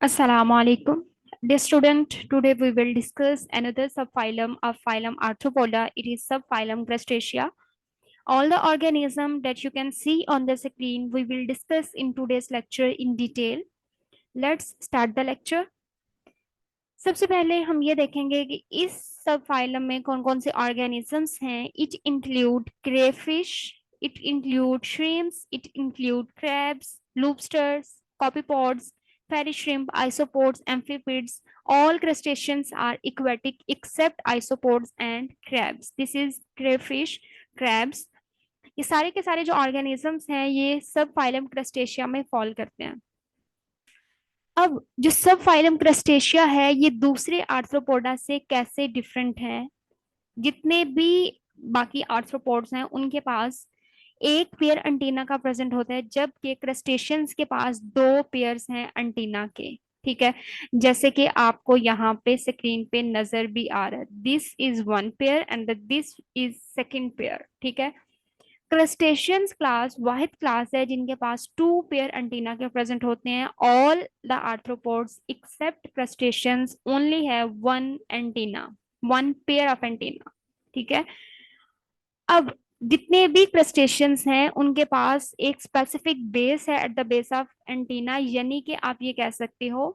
Assalamu alaikum. Dear student, today we will discuss another subphylum of phylum Arthropoda. It is subphylum Crustacea. All the organisms that you can see on the screen, we will discuss in today's lecture in detail. Let's start the lecture. सबसे पहले हम ये देखेंगे कि इस सब phylum में कौन कौन से ऑर्गेनिजम्स हैं. It include crayfish, it include shrimps, it include crabs, lobsters, copepods, fairy shrimp, isopods, amphipods. All crustaceans are aquatic except isopods and crabs. This is crayfish, crabs. ये सारे के सारे जो ऑर्गेनिजम्स हैं ये सब फाइलम क्रस्टेशिया में फॉल करते हैं. अब जो सब फाइलम क्रस्टेशिया है ये दूसरे आर्थ्रोपोडा से कैसे डिफरेंट है. जितने भी बाकी आर्थ्रोपोड्स हैं उनके पास एक पेयर अंटीना का प्रेजेंट होता है, जबकि क्रस्टेशियंस के पास दो पेयर्स हैं अंटीना के. ठीक है, जैसे कि आपको यहाँ पे स्क्रीन पे नजर भी आ रहा है. This is one pair and this is second pair. ठीक है, क्रस्टेशियंस क्लास वाहिद क्लास है जिनके पास टू पेयर एंटीना के प्रेजेंट होते हैं. All the arthropods except crustaceans only है one antenna, one pair of antenna. ठीक है, अब जितने भी क्रस्टेशियंस हैं उनके पास एक स्पेसिफिक बेस है at the base of antenna, यानी कि आप ये कह सकते हो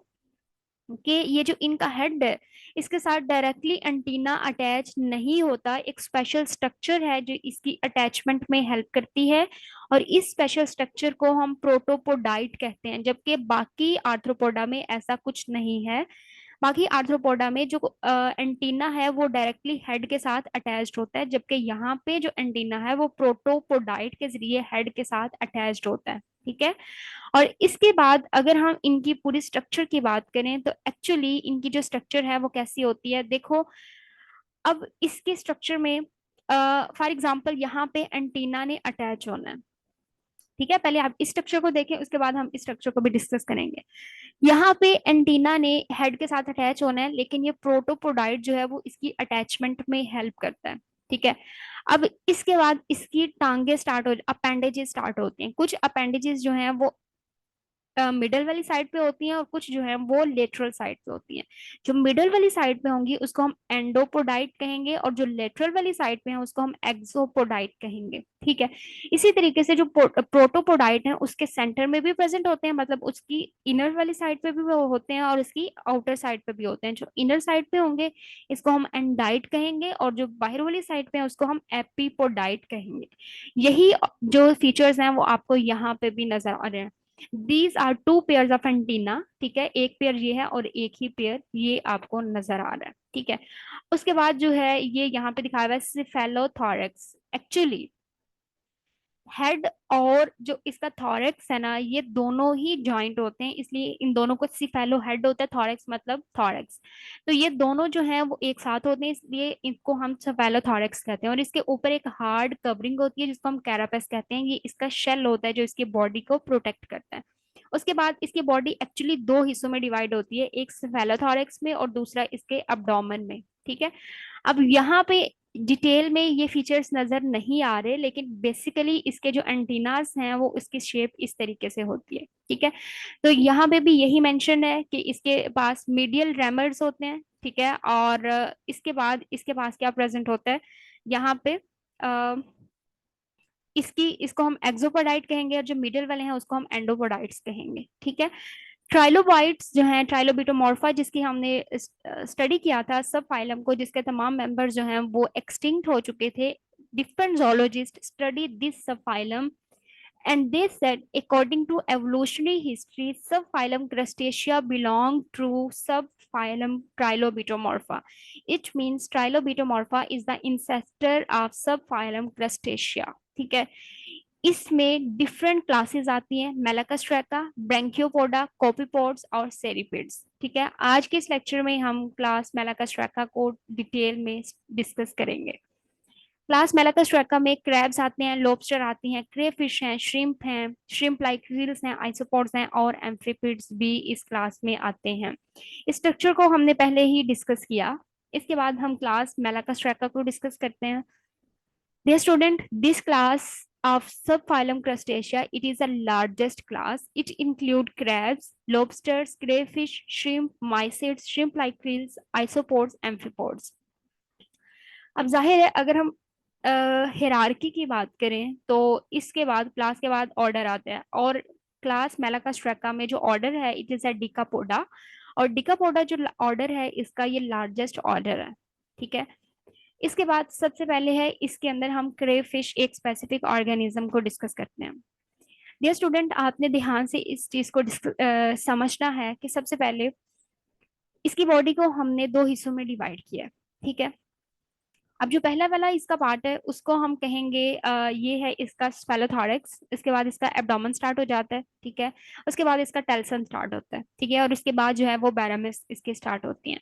कि ये जो इनका हेड है इसके साथ डायरेक्टली एंटीना अटैच नहीं होता. एक स्पेशल स्ट्रक्चर है जो इसकी अटैचमेंट में हेल्प करती है और इस स्पेशल स्ट्रक्चर को हम प्रोटोपोडाइट कहते हैं, जबकि बाकी आर्थ्रोपोडा में ऐसा कुछ नहीं है. बाकी आर्थ्रोपोडा में जो एंटीना है वो डायरेक्टली हेड के साथ अटैच्ड होता है, जबकि यहाँ पे जो एंटीना है वो प्रोटोपोडाइट के जरिए हेड के साथ अटैच्ड होता है. ठीक है, और इसके बाद अगर हम इनकी पूरी स्ट्रक्चर की बात करें तो एक्चुअली इनकी जो स्ट्रक्चर है वो कैसी होती है देखो. अब इसके स्ट्रक्चर में फॉर एग्जांपल यहाँ पे एंटीना ने अटैच होना है. ठीक है, पहले आप इस स्ट्रक्चर को देखें उसके बाद हम इस स्ट्रक्चर को भी डिस्कस करेंगे. यहाँ पे एंटीना ने हेड के साथ अटैच होना है, लेकिन ये प्रोटोपोडाइट जो है वो इसकी अटैचमेंट में हेल्प करता है. ठीक है, अब इसके बाद इसकी टांगे स्टार्ट हो, अपेंडेजेस स्टार्ट होती हैं. कुछ अपेंडेजेस जो हैं वो मिडल वाली साइड पे होती हैं और कुछ जो है वो लेटरल साइड पे होती हैं. जो मिडल वाली साइड पे होंगी उसको हम एंडोपोडाइट कहेंगे और जो लेटरल वाली साइड पे है उसको हम एक्सोपोडाइट कहेंगे. ठीक है, इसी तरीके से जो प्रोटोपोडाइट है उसके सेंटर में भी प्रेजेंट होते हैं, मतलब उसकी इनर वाली साइड पे भी वो होते हैं और उसकी आउटर साइड पे भी होते हैं. जो इनर साइड पे होंगे इसको हम एंडाइट कहेंगे और जो बाहर वाली साइड पे है उसको हम एपिपोडाइट कहेंगे. यही जो फीचर्स हैं वो आपको यहाँ पे भी नजर आ रहे हैं. These are two pair of antenna. ठीक है, एक पेयर ये है और एक ही पेयर ये आपको नजर आ रहा है. ठीक है, उसके बाद जो है ये यहाँ पे दिखाया हुआ है सिफेलोथोरैक्स. एक्चुअली हेड और जो इसका थॉरेक्स है ना ये दोनों ही जॉइंट होते हैं, इसलिए इन दोनों को सिफेलो हेड होता है, थॉरेक्स मतलब थॉरेक्स. तो ये दोनों जो हैं वो एक साथ होते हैं, इसलिए इनको हम सिफेलोथोरैक्स कहते हैं. और इसके ऊपर एक हार्ड कवरिंग होती है जिसको हम कैरापेस कहते हैं. ये इसका शेल होता है जो इसकी बॉडी को प्रोटेक्ट करता है. उसके बाद इसकी बॉडी एक्चुअली दो हिस्सों में डिवाइड होती है, एक सिफेलोथोरैक्स में और दूसरा इसके अब्डोमेन में. ठीक है, अब यहाँ पे डिटेल में ये फीचर्स नजर नहीं आ रहे, लेकिन बेसिकली इसके जो एंटीनास हैं वो इसकी शेप इस तरीके से होती है. ठीक है, तो यहाँ पे भी यही मेंशन है कि इसके पास मीडियल रैमर्स होते हैं. ठीक है, और इसके बाद इसके पास क्या प्रेजेंट होता है यहाँ पे, इसको हम एक्सोपोडाइट कहेंगे और जो मिडिल वाले हैं उसको हम एंडोपोडाइट्स कहेंगे. ठीक है, ट्राइलोबाइट्स जो हैं, ट्राइलोबिटोमॉर्फा जिसकी हमने स्टडी किया था सब फाइलम को, जिसके तमाम मेंबर्स जो हैं वो एक्सटिंक्ट हो चुके थे. डिफरेंट जोलॉजिस्ट स्टडी दिस सब phylum and they said according to evolutionary history subphylum crustacea belong to subphylum Trilobitomorpha. It means Trilobitomorpha is the ancestor of subphylum crustacea. ठीक है, इसमें डिफरेंट क्लासेस आती हैं, मेलाकोस्ट्रेका, ब्रैंकियोपोडा, कॉपीपोड्स और सेरिपिड्स. ठीक है, आज के इस लेक्चर में हम क्लास मेलाकोस्ट्रेका को डिटेल में डिस्कस करेंगे. क्लास मेलाकोस्ट्रेका में क्रैब्स आते हैं, लॉबस्टर आती हैं, क्रेफिश हैं, श्रिम्प लाइक रील्स हैं, आइसोपोड्स हैं और एम्फिपिड्स भी इस क्लास में आते हैं. इस स्ट्रक्चर को हमने पहले ही डिस्कस किया. इसके बाद हम क्लास मेलाकोस्ट्रेका को डिस्कस करते हैं. Dear student, this class of subphylum Crustacea. It is the largest class. It includes crabs, lobsters, crayfish, shrimp, mysids, shrimp-like krill, isopods, amphipods. अब जाहिर है अगर हम हिरार्की की बात करें तो इसके बाद क्लास के बाद ऑर्डर आते हैं, और क्लास मेलाकोस्ट्राका में जो ऑर्डर है इट इज अ डिकापोडा, और डिकापोडा जो ऑर्डर है इसका ये लार्जेस्ट ऑर्डर है। ठीक है, इसके बाद सबसे पहले है इसके अंदर हम क्रेफिश एक स्पेसिफिक ऑर्गेनिज्म को डिस्कस करते हैं। डियर स्टूडेंट, आपने ध्यान से इस चीज को समझना है कि सबसे पहले इसकी बॉडी को हमने दो हिस्सों में डिवाइड किया है। ठीक है, अब जो पहला वाला इसका पार्ट है उसको हम कहेंगे ये है इसका स्पेलोथोरैक्स, इसके बाद इसका एब्डोमेन स्टार्ट हो जाता है। ठीक है, उसके बाद इसका टेल्सन स्टार्ट होता है। ठीक है, और उसके बाद जो है वो बैरामिस इसके स्टार्ट होती हैं।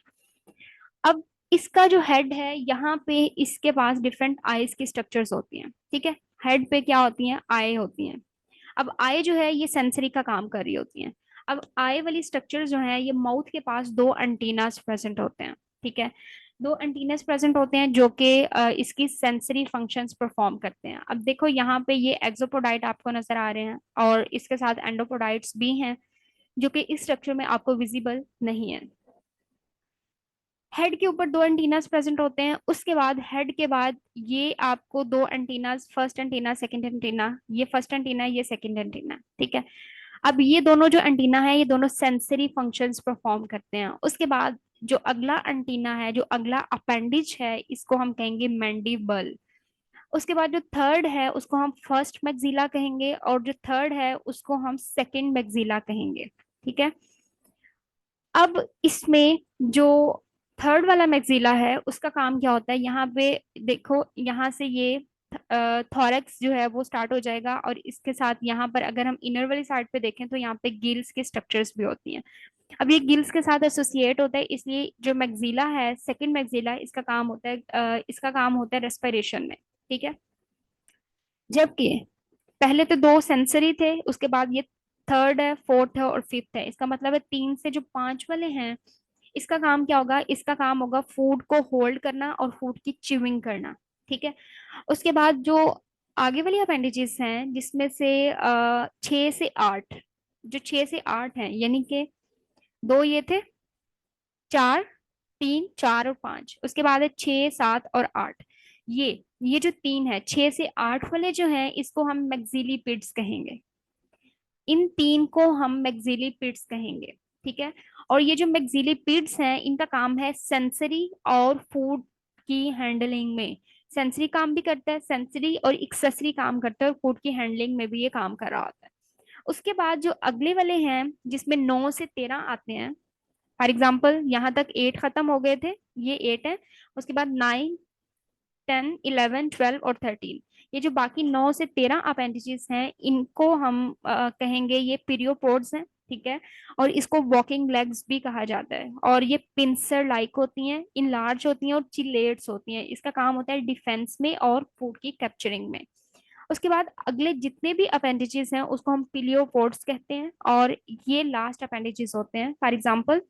अब इसका जो हेड है यहाँ पे इसके पास डिफरेंट आईज की स्ट्रक्चर्स होती हैं। ठीक है, हेड पे क्या होती हैं, आई होती हैं। अब आई जो है ये सेंसरी का काम कर रही होती हैं। अब आई वाली स्ट्रक्चर जो है ये माउथ के पास दो एंटीनास प्रेजेंट होते हैं। ठीक है, दो एंटीनास प्रेजेंट होते हैं जो कि इसकी सेंसरी फंक्शंस परफॉर्म करते हैं। अब देखो यहाँ पे ये एक्सोपोडाइट आपको नजर आ रहे हैं और इसके साथ एंडोपोडाइट्स भी हैं जो कि इस स्ट्रक्चर में आपको विजिबल नहीं है। हेड के ऊपर दो एंटीनास प्रेजेंट होते हैं, उसके बाद हेड के बाद ये आपको दो antennas, first antenna second antenna, ये फर्स्ट एंटीना ये सेकंड एंटीना। ठीक है, अब ये दोनों जो एंटीना है ये दोनों सेंसरी फंक्शंस परफॉर्म करते हैं। उसके बाद जो अगला एंटीना है, जो अगला अपेंडिज है, इसको हम कहेंगे मैंडिबल। उसके बाद जो थर्ड है उसको हम फर्स्ट मैक्सिला कहेंगे, और जो थर्ड है उसको हम सेकंड मैक्सिला कहेंगे। ठीक है, अब इसमें जो थर्ड वाला मैक्सिला है उसका काम क्या होता है, यहाँ पे देखो यहाँ से ये थॉरैक्स जो है वो स्टार्ट हो जाएगा, और इसके साथ यहाँ पर अगर हम इनर वाली साइड पे देखें तो यहाँ पे गिल्स की स्ट्रक्चर्स भी होती हैं। अब ये गिल्स के साथ एसोसिएट होता है, इसलिए जो मैक्सिला है सेकंड मैक्सिला इसका काम होता है इसका काम होता है रेस्पिरेशन में। ठीक है, जबकि पहले तो दो सेंसरी थे, उसके बाद ये थर्ड है, फोर्थ है और फिफ्थ है। इसका मतलब है तीन से जो पांच वाले हैं इसका काम क्या होगा, इसका काम होगा फूड को होल्ड करना और फूड की च्यूइंग करना। ठीक है, उसके बाद जो आगे वाली अपेंडिजेस हैं जिसमें से 6 से 8, जो 6 से 8 हैं, यानी कि दो ये थे, चार, 3, 4 और 5, उसके बाद है 6, 7 और 8। ये जो तीन है 6 से 8 वाले जो हैं इसको हम मैक्सिलिपिड्स कहेंगे। इन तीन को हम मैक्सिलिपिड्स कहेंगे। ठीक है, और ये जो मैक्सिलिपिड्स हैं इनका काम है सेंसरी और फूड की हैंडलिंग में। सेंसरी काम भी करता है, सेंसरी और एक्सेसरी काम करता है, और फूड की हैंडलिंग में भी ये काम कर रहा होता है। उसके बाद जो अगले वाले हैं जिसमें 9 से 13 आते हैं, फॉर एग्जाम्पल यहाँ तक 8 खत्म हो गए थे, ये 8 है। उसके बाद 9, 10, 11, 12 और 13, ये जो बाकी 9 से 13 अपेंडिजेस हैं इनको हम कहेंगे ये पीरियोपोड्स हैं। ठीक है, और इसको वॉकिंग लेग्स भी कहा जाता है, और ये पिंसर लाइक होती हैं, इनलार्ज होती हैं और चिलेट्स होती हैं। इसका काम होता है डिफेंस में और फूड की कैप्चरिंग में। उसके बाद अगले जितने भी अपेंडिजेस हैं उसको हम पिलियोपोड्स कहते हैं, और ये लास्ट अपेंडिजेस होते हैं। फॉर एग्जाम्पल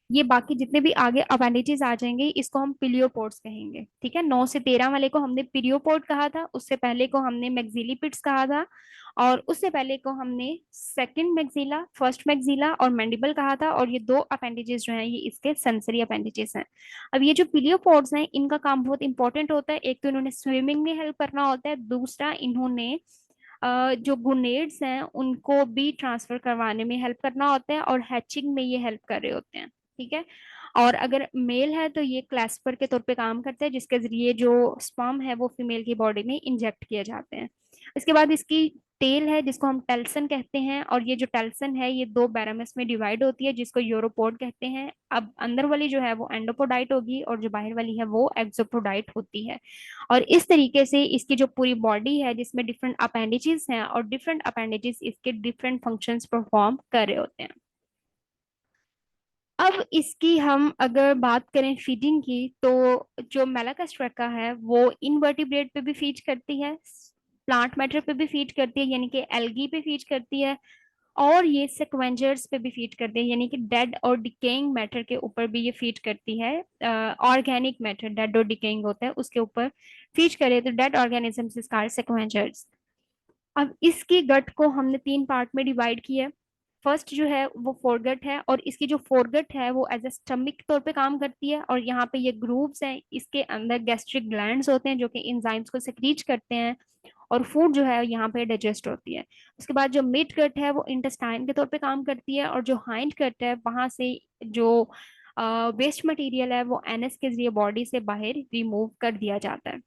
ये बाकी जितने भी आगे अपेंडिजेस आ जाएंगे इसको हम पिलियोपोड्स कहेंगे। ठीक है, 9 से 13 वाले को हमने पिलियोपोड कहा था, उससे पहले को हमने मैक्सिलिपिड्स कहा था, और उससे पहले को हमने सेकंड मैक्सिला, फर्स्ट मैक्सिला और मैंडिबल कहा था, और ये दो अपेंडिजेस जो हैं ये इसके सेंसरी अपेंडिजेस हैं। अब ये जो पिलियोपोड्स हैं इनका काम बहुत इंपॉर्टेंट होता है, एक तो इन्होंने स्विमिंग में हेल्प करना होता है, दूसरा इन्होंने जो गुनेड्स हैं उनको भी ट्रांसफर करवाने में हेल्प करना होता है, और हैचिंग में ये हेल्प कर रहे होते हैं। ठीक है, और अगर मेल है तो ये क्लैस्पर के तौर पे काम करता है, जिसके जरिए जो स्पर्म है वो फीमेल की बॉडी में इंजेक्ट किए जाते हैं। इसके बाद इसकी टेल है जिसको हम टेल्सन कहते हैं, और ये जो टेल्सन है ये दो बैरामस में डिवाइड होती है जिसको यूरोपोड कहते हैं। अब अंदर वाली जो है वो एंडोपोडाइट होगी और जो बाहर वाली है वो एक्सोपोडाइट होती है। और इस तरीके से इसकी जो पूरी बॉडी है जिसमें डिफरेंट अपेंडिजेस हैं, और डिफरेंट अपेंडिजेस इसके डिफरेंट फंक्शंस परफॉर्म कर रहे होते हैं। अब इसकी हम अगर बात करें फीडिंग की तो जो मेलाकोस्ट्राका है वो इनवर्टिब्रेट पे भी फीड करती है, प्लांट मैटर पे भी फीड करती है, यानी कि एल्गी पे फीड करती है, और ये सेक्वेंजर्स पे भी फीड करते हैं, यानी कि डेड और डिकेइंग मैटर के ऊपर भी ये फीड करती है। ऑर्गेनिक मैटर डेड और डिकेइंग होता है उसके ऊपर फीड करे तो डेड ऑर्गेनिजम्स इज कॉल्ड सेक्वेंजर्स। अब इसकी गट को हमने 3 पार्ट में डिवाइड किया है। फर्स्ट जो है वो फोरगट है, और इसकी जो फोरगट है वो एज ए स्टमिक तौर पे काम करती है, और यहाँ पे ये ग्रूव्स हैं, इसके अंदर गैस्ट्रिक ग्लैंड्स होते हैं जो कि एंजाइम्स को सिक्रीट करते हैं, और फूड जो है यहाँ पे डाइजेस्ट होती है। उसके बाद जो मिड गट है वो इंटेस्टाइन के तौर पे काम करती है, और जो हाइंड गट है वहां से जो वेस्ट मटेरियल है वो एनएस के जरिए बॉडी से बाहर रिमूव कर दिया जाता है।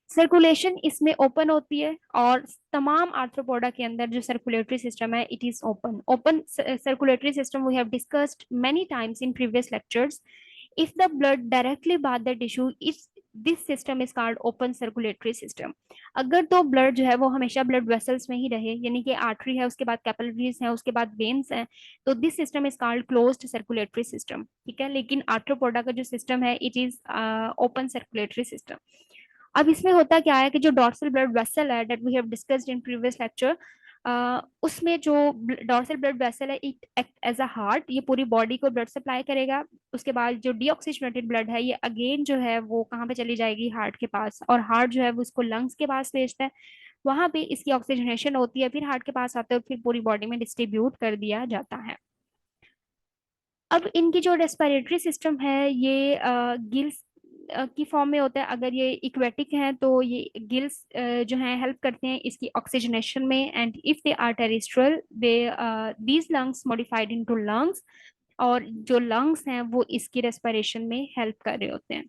सर्कुलेशन इसमें ओपन होती है, और तमाम आर्थ्रोपोडा के अंदर जो सर्कुलेटरी सिस्टम है it is open. Open circulatory system we have discussed many times in previous lectures. If the blood directly bath the tissue, this system is called open circulatory system. अगर तो blood जो है वो हमेशा blood vessels में ही रहे, यानी कि आर्टरी है, उसके बाद कैपिलरीज है, उसके बाद वेन्स है, तो this system is called closed circulatory system. ठीक है, लेकिन आर्थ्रोपोडा का जो सिस्टम है it is open circulatory system. अब इसमें होता क्या है कि जो डॉर्सल ब्लड वेसल है that we have discussed in previous lecture, उसमें जो डॉर्सल ब्लड वेसल है it act as a heart, ये पूरी बॉडी को ब्लड सप्लाई करेगा। उसके बाद जो डीऑक्सीजनेटेड ब्लड है ये अगेन जो है वो कहाँ पे चली जाएगी, हार्ट के पास, और हार्ट जो है वो इसको लंग्स के पास भेजता है, वहां पे इसकी ऑक्सीजनेशन होती है, फिर हार्ट के पास आते हैं और फिर पूरी बॉडी में डिस्ट्रीब्यूट कर दिया जाता है। अब इनकी जो रेस्पिरेटरी सिस्टम है ये गिल्स की फॉर्म में होता है। अगर ये इक्वेटिक हैं तो ये गिल्स जो हैं हेल्प करते हैं इसकी ऑक्सीजनेशन में, and if they are terrestrial they these lungs modified into lungs, और जो लंग्स हैं वो इसकी रेस्पिरेशन में हेल्प कर रहे होते हैं।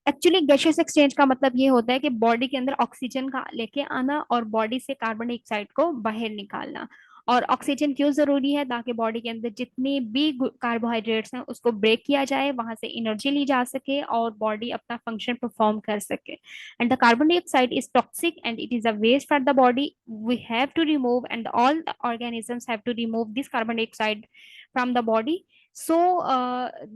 एक्चुअली गैसियस एक्सचेंज का मतलब ये होता है कि बॉडी के अंदर ऑक्सीजन का लेके आना और बॉडी से कार्बन डाइऑक्साइड को बाहर निकालना। और ऑक्सीजन क्यों जरूरी है, ताकि बॉडी के अंदर जितनी भी कार्बोहाइड्रेट्स हैं उसको ब्रेक किया जाए, वहां से एनर्जी ली जा सके और बॉडी अपना फंक्शन परफॉर्म कर सके। And the carbon dioxide is toxic and it is a waste for the body, we have to remove and all the organisms have to remove this carbon dioxide from the body. So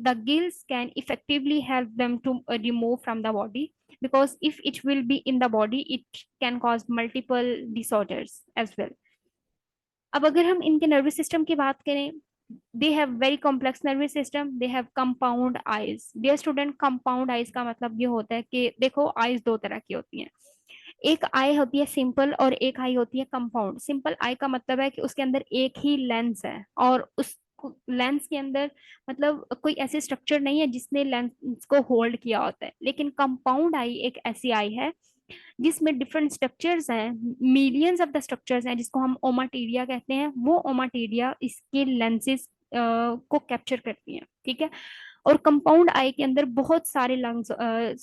the gills can effectively help them to remove from the body, because if it will be in the body it can cause multiple disorders as well. अब अगर हम इनके nervous system की बात करें, they have very complex nervous system, they have compound eyes. Dear student, compound eyes का मतलब ये होता है कि देखो आईज 2 तरह की होती हैं। एक आई होती है सिंपल और एक आई होती है कंपाउंड। सिंपल आई का मतलब है कि उसके अंदर एक ही लेंस है, और उस लेंस के अंदर मतलब कोई ऐसे स्ट्रक्चर नहीं है जिसने लेंस को होल्ड किया होता है। लेकिन कंपाउंड आई एक ऐसी आई है जिसमें डिफरेंट स्ट्रक्चर्स हैं, मिलियंस ऑफ द स्ट्रक्चर्स हैं, जिसको हम ओमाटीरिया कहते हैं। वो ओमाटीरिया इसके लेंसेज को कैप्चर करती हैं। ठीक है, और कंपाउंड आई के अंदर बहुत सारे लंग्स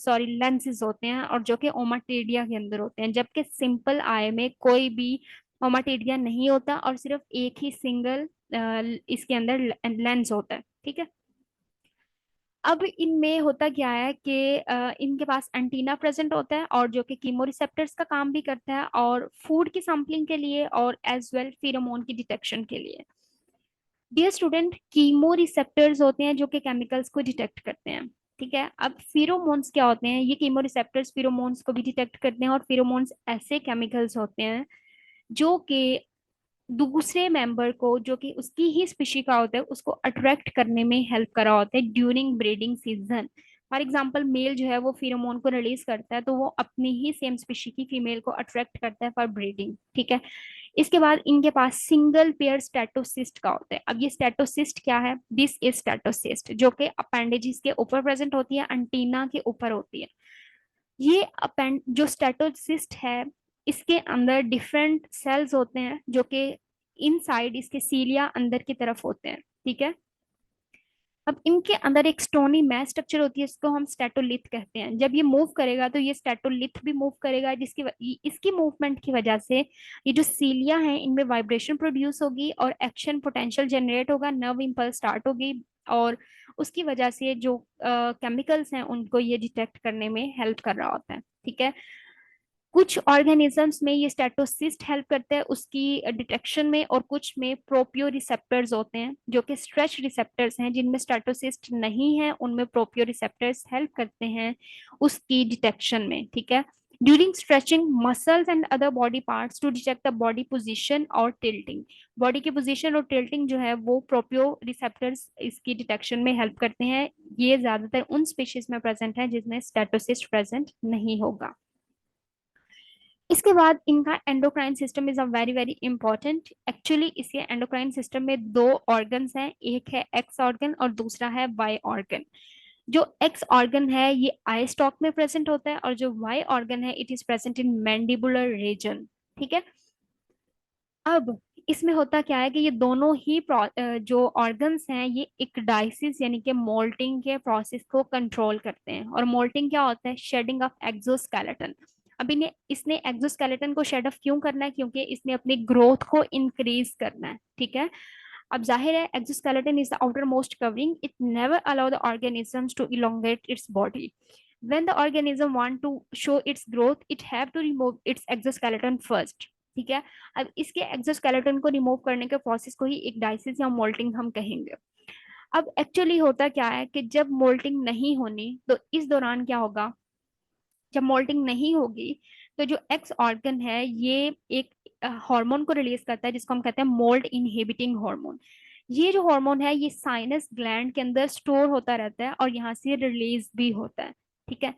लेंसेज होते हैं, और जो कि ओमाटीरिया के अंदर होते हैं, जबकि सिंपल आई में कोई भी ओमाटीरिया नहीं होता और सिर्फ एक ही सिंगल इसके अंदर लेंस होता है। ठीक है, अब इनमें होता क्या है कि इनके पास एंटीना प्रेजेंट होता है, और जो कि कीमो रिसेप्टर्स का काम भी करता है, और फूड की सैंपलिंग के लिए और एज वेल फिरोमोन की डिटेक्शन के लिए। डियर स्टूडेंट, कीमो रिसेप्टर्स होते हैं जो कि केमिकल्स को डिटेक्ट करते हैं। ठीक है, अब फिरोमोन्स क्या होते हैं, ये कीमो रिसेप्टर्स फिरोमोन्स को भी डिटेक्ट करते हैं, और फिरोमोन्स ऐसे केमिकल्स होते हैं जो कि दूसरे मेंबर को जो कि उसकी ही स्पीशी का होता है उसको अट्रैक्ट करने में हेल्प करा होता है during breeding season. For example, male जो है वो फिरोमोन को रिलीज करता है तो वो अपनी ही सेम स्पीशी की फीमेल को अट्रैक्ट करता है फॉर ब्रीडिंग। ठीक है, इसके बाद इनके पास सिंगल पेयर स्टेटोसिस्ट का होता है। अब ये स्टेटोसिस्ट क्या है, दिस इज स्टेटोसिस्ट, जो कि अपेंडेजिस के ऊपर प्रेजेंट होती है, अंटीना के ऊपर होती है। ये अपेंड जो स्टेटोसिस्ट है इसके अंदर डिफरेंट सेल्स होते हैं जो कि इनसाइड इसके सीलिया अंदर की तरफ होते हैं। ठीक है, अब इनके अंदर एक स्टोनी मैस स्ट्रक्चर होती है, इसको हम स्टेटोलिथ कहते हैं। जब ये मूव करेगा तो ये स्टेटोलिथ भी मूव करेगा, इसकी मूवमेंट की वजह से ये जो सीलिया है इनमें वाइब्रेशन प्रोड्यूस होगी और एक्शन पोटेंशियल जनरेट होगा, नर्व इंपल्स स्टार्ट होगी, और उसकी वजह से जो केमिकल्स हैं उनको ये डिटेक्ट करने में हेल्प कर रहा होता है। ठीक है, कुछ ऑर्गेनिजम्स में ये स्टेटोसिस्ट हेल्प करते हैं उसकी डिटेक्शन में, और कुछ में प्रोपियो रिसेप्टर्स होते हैं जो कि स्ट्रेच रिसेप्टर्स हैं। जिनमें स्टेटोसिस्ट नहीं है उनमें प्रोपियो रिसेप्टर्स हेल्प करते हैं उसकी डिटेक्शन में। ठीक है, during stretching muscles and other body parts to detect the body position और tilting. बॉडी की पोजीशन और टिल्टिंग जो है वो प्रोप्रियो रिसेप्टर्स इसकी डिटेक्शन में हेल्प करते हैं. ये ज्यादातर उन स्पीशीज में प्रेजेंट है जिसमें स्टेटोसिस्ट प्रेजेंट नहीं होगा. इसके बाद इनका endocrine system is a very very important. Actually इसके एंडोक्राइन सिस्टम में दो ऑर्गन्स हैं, एक है एक्स ऑर्गन और दूसरा है वाई ऑर्गन. जो एक्स ऑर्गन है ये आई स्टॉक में प्रेजेंट होता है और जो वाई ऑर्गन है it is present in mandibular region. ठीक है. अब इसमें होता क्या है कि ये दोनों ही जो ऑर्गन्स हैं ये एक डाइसिस यानी कि मोल्टिंग के प्रोसेस को कंट्रोल करते हैं. और मोल्टिंग क्या होता है? Shedding of exoskeleton. अब इन्हें इसने एक्सोस्केलेटन को शेड ऑफ क्यों करना है? क्योंकि इसने अपनी ग्रोथ को इंक्रीज करना है. ठीक है. अब जाहिर है exoskeleton is the outermost covering. It never allow the organisms to elongate its body. when the organism want to show its growth it have to remove its exoskeleton first. ठीक है. अब इसके एक्सोस्केलेटन को remove करने के process को ही एक डाइसिस या मोल्टिंग हम कहेंगे. अब एक्चुअली होता क्या है कि जब मोल्टिंग नहीं होनी तो इस दौरान क्या होगा? जब मोल्टिंग नहीं होगी तो जो एक्स ऑर्गन है ये एक हार्मोन को रिलीज करता है जिसको हम कहते हैं मोल्ड इनहिबिटिंग हार्मोन. ये जो हार्मोन है ये साइनस ग्लैंड के अंदर स्टोर होता रहता है और यहाँ से रिलीज भी होता है. ठीक है.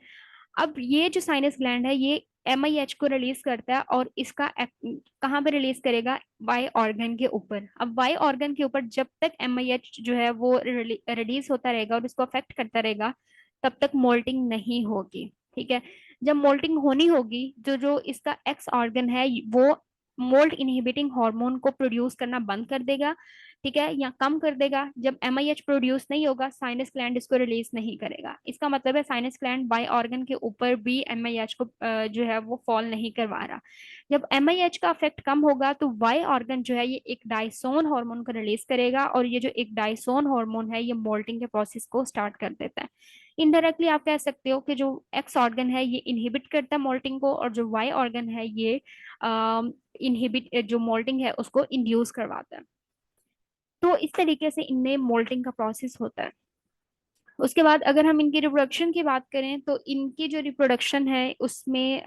अब ये जो साइनस ग्लैंड है ये MIH को रिलीज करता है और इसका कहाँ पे रिलीज करेगा? वाई ऑर्गन के ऊपर. अब वाई ऑर्गन के ऊपर जब तक MIH जो है वो रिलीज होता रहेगा और इसको अफेक्ट करता रहेगा तब तक मोल्टिंग नहीं होगी. ठीक है. जब मोल्टिंग होनी होगी जो जो इसका एक्स ऑर्गन है वो मोल्ट इनहिबिटिंग हार्मोन को प्रोड्यूस करना बंद कर देगा. ठीक है. या कम कर देगा. जब MIH प्रोड्यूस नहीं होगा साइनस ग्लैंड इसको रिलीज नहीं करेगा. इसका मतलब है साइनस ग्लैंड वाई ऑर्गन के ऊपर भी MIH को जो है वो फॉल नहीं करवा रहा. जब MIH का इफेक्ट कम होगा तो वाई ऑर्गन जो है ये एक डाइसोन हार्मोन को रिलीज करेगा और ये जो एक डाइसोन हार्मोन है ये मोल्टिंग के प्रोसेस को स्टार्ट कर देता है. इनडायरेक्टली आप कह सकते हो कि जो एक्स ऑर्गन है ये इनहिबिट करता है मोल्टिंग को और जो वाई ऑर्गन है ये इनहिबिट जो मोल्टिंग है उसको इंड्यूस करवाता है. तो इस तरीके से इनमें मोल्टिंग का प्रोसेस होता है. उसके बाद अगर हम इनकी रिप्रोडक्शन की बात करें तो इनकी जो रिप्रोडक्शन है उसमें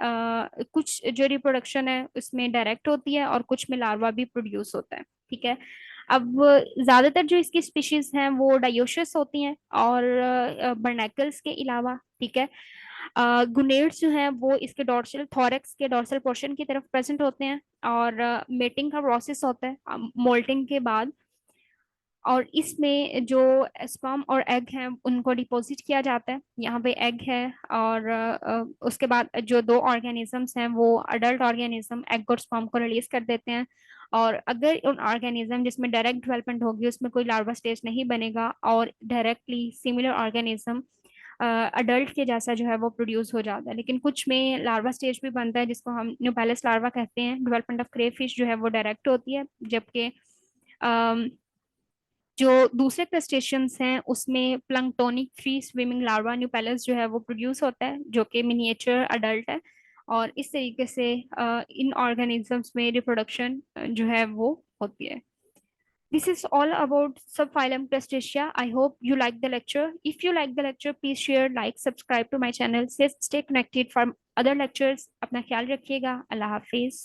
कुछ जो रिप्रोडक्शन है उसमें डायरेक्ट होती है और कुछ में लार्वा भी प्रोड्यूस होता है. ठीक है. अब ज्यादातर जो इसकी स्पीशीज हैं वो डायोशियस होती हैं और बर्नैकल्स के अलावा. ठीक है. गुनेड्स जो हैं वो इसके डॉर्सल थोरैक्स के डॉर्सल पोर्शन की तरफ प्रेजेंट होते हैं और मेटिंग का प्रोसेस होता है मोल्टिंग के बाद. और इसमें जो स्पर्म और एग हैं उनको डिपॉजिट किया जाता है. यहाँ पे एग है और उसके बाद जो दो ऑर्गेनिजम्स हैं वो अडल्ट ऑर्गेनिज्म एग और स्पर्म को रिलीज कर देते हैं. और अगर उन ऑर्गेनिज्म जिसमें डायरेक्ट डेवलपमेंट होगी उसमें कोई लार्वा स्टेज नहीं बनेगा और डायरेक्टली सिमिलर ऑर्गेनिज्म अडल्ट के जैसा जो है वो प्रोड्यूस हो जाता है. लेकिन कुछ में लार्वा स्टेज भी बनता है जिसको हम न्यूपैलस लार्वा कहते हैं. डेवलपमेंट ऑफ क्रेफिश जो है वो डायरेक्ट होती है जबकि जो दूसरे क्रस्टेशियंस हैं उसमें प्लंक्टोनिक फ्री स्विमिंग लार्वा न्यूपेलस जो है वो प्रोड्यूस होता है जो कि मिनिएचर अडल्ट है. और इस तरीके से इन ऑर्गेनिजम्स में रिप्रोडक्शन जो है वो होती है. This is all about subphylum Crustacea. I hope you like the lecture. If you like the lecture, please share, like, subscribe to my channel. Stay connected for other lectures. अपना ख्याल रखिएगा. अल्लाह हाफिज.